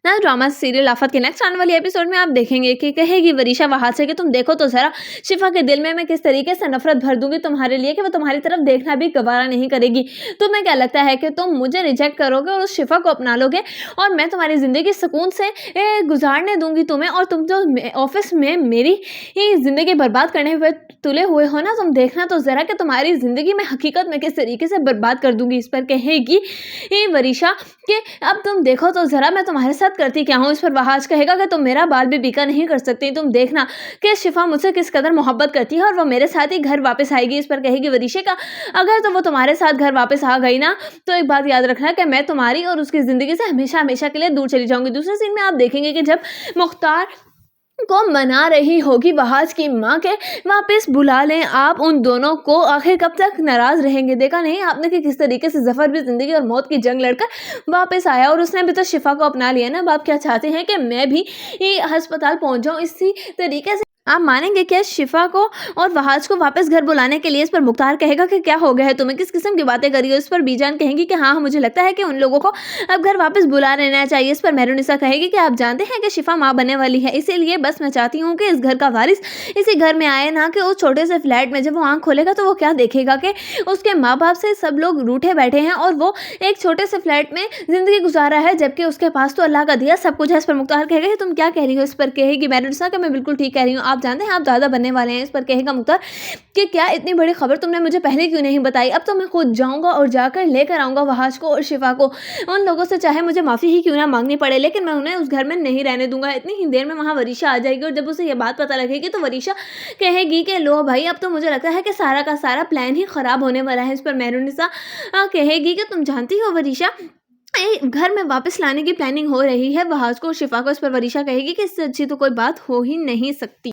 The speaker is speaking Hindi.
ना ड्रामा सीरियल आफत के नेक्स्ट आने वाले एपिसोड में आप देखेंगे कि कहेगी वरीशा वहां से कि तुम देखो तो जरा शिफा के दिल में मैं किस तरीके से नफरत भर दूंगी तुम्हारे लिए कि वो तुम्हारी तरफ देखना भी गवारा नहीं करेगी। तुम्हें क्या लगता है कि तुम मुझे रिजेक्ट करोगे और उस शिफा को अपना लोगे और मैं तुम्हारी जिंदगी सुकून से गुजारने दूंगी तुम्हें, और तुम जो ऑफिस में मेरी ही जिंदगी बर्बाद करने हुए तुले हुए हो ना, तुम देखना तो जरा कि तुम्हारी जिंदगी में हकीकत में किस तरीके से बर्बाद कर दूंगी। इस पर कहेगी वरीशा कि अब तुम देखो तो जरा मैं तुम्हारे साथ करती क्या हूँ। इस पर वहाज कहेगा कि तुम मेरा बाल भी बीका नहीं कर सकती, तुम देखना कि शिफा मुझसे किस कदर मोहब्बत करती है और वो मेरे साथ ही घर वापस आएगी। इस पर कहेगी वरीशा का अगर तो वो तुम्हारे साथ घर वापस आ गई ना, तो एक बात याद रखना कि मैं तुम्हारी और उसकी जिंदगी से हमेशा हमेशा के लिए दूर चली जाऊंगी। दूसरे सीन में आप देखेंगे कि जब मुख्तार को मना रही होगी वहाज की माँ के वापस बुला लें आप उन दोनों को, आखिर कब तक नाराज रहेंगे। देखा नहीं आपने कि किस तरीके से जफर भी जिंदगी और मौत की जंग लड़कर वापस आया और उसने भी तो शिफा को अपना लिया ना। अब आप क्या चाहते हैं कि मैं भी अस्पताल पहुंच जाऊं इसी तरीके से? आप मानेंगे क्या शिफा को और वहाज को वापस घर बुलाने के लिए? इस पर मुख्तार कहेगा कि क्या हो गया है तुम्हें, किस किस्म की बातें करी हो। इस पर बीजान कहेंगी कि हाँ मुझे लगता है कि उन लोगों को अब घर वापस बुला लेना चाहिए। इस पर मेहरुनिसा कहेगी कि आप जानते हैं कि शिफा माँ बनने वाली है, इसीलिए बस मैं चाहती हूँ कि इस घर का वारिस इसी घर में आए, ना कि उस छोटे से फ्लैट में। जब वो आँख खोलेगा तो वो क्या देखेगा कि उसके माँ बाप से सब लोग रूठे बैठे हैं और वो एक छोटे से फ्लैट में जिंदगी गुजारा है, जबकि उसके पास तो अल्लाह का दिया सब कुछ है। इस पर मुख्तार कहेगा कि तुम क्या कह रही हो। इस पर कहेगी मेहरुनिसा कि मैं बिल्कुल ठीक कह रही हूँ, आप जानते हैं आप दादा बनने वाले हैं। इस पर कहेगा मुख्तार कि क्या इतनी बड़ी खबर तुमने मुझे पहले क्यों नहीं बताई। अब तो मैं खुद जाऊंगा और जाकर लेकर आऊंगा वहाज को और शिफा को। उन लोगों से चाहे मुझे माफी ही क्यों ना मांगनी पड़े, लेकिन मैं उन्हें उस घर में नहीं रहने दूंगा। इतनी ही देर में वहां वरीशा आ जाएगी और जब उसे ये बात पता लगेगी तो वरीशा कहेगी कि लो भाई अब तो मुझे लगता है कि सारा का सारा प्लान ही खराब होने वाला है। इस पर मेहरुनिसा कहेगी कि तुम जानती हो वरीशा घर में वापस लाने की प्लानिंग हो रही है वहाज को और शिफा को। इस पर वरीशा कहेगी कि इससे अच्छी तो कोई बात हो ही नहीं सकती।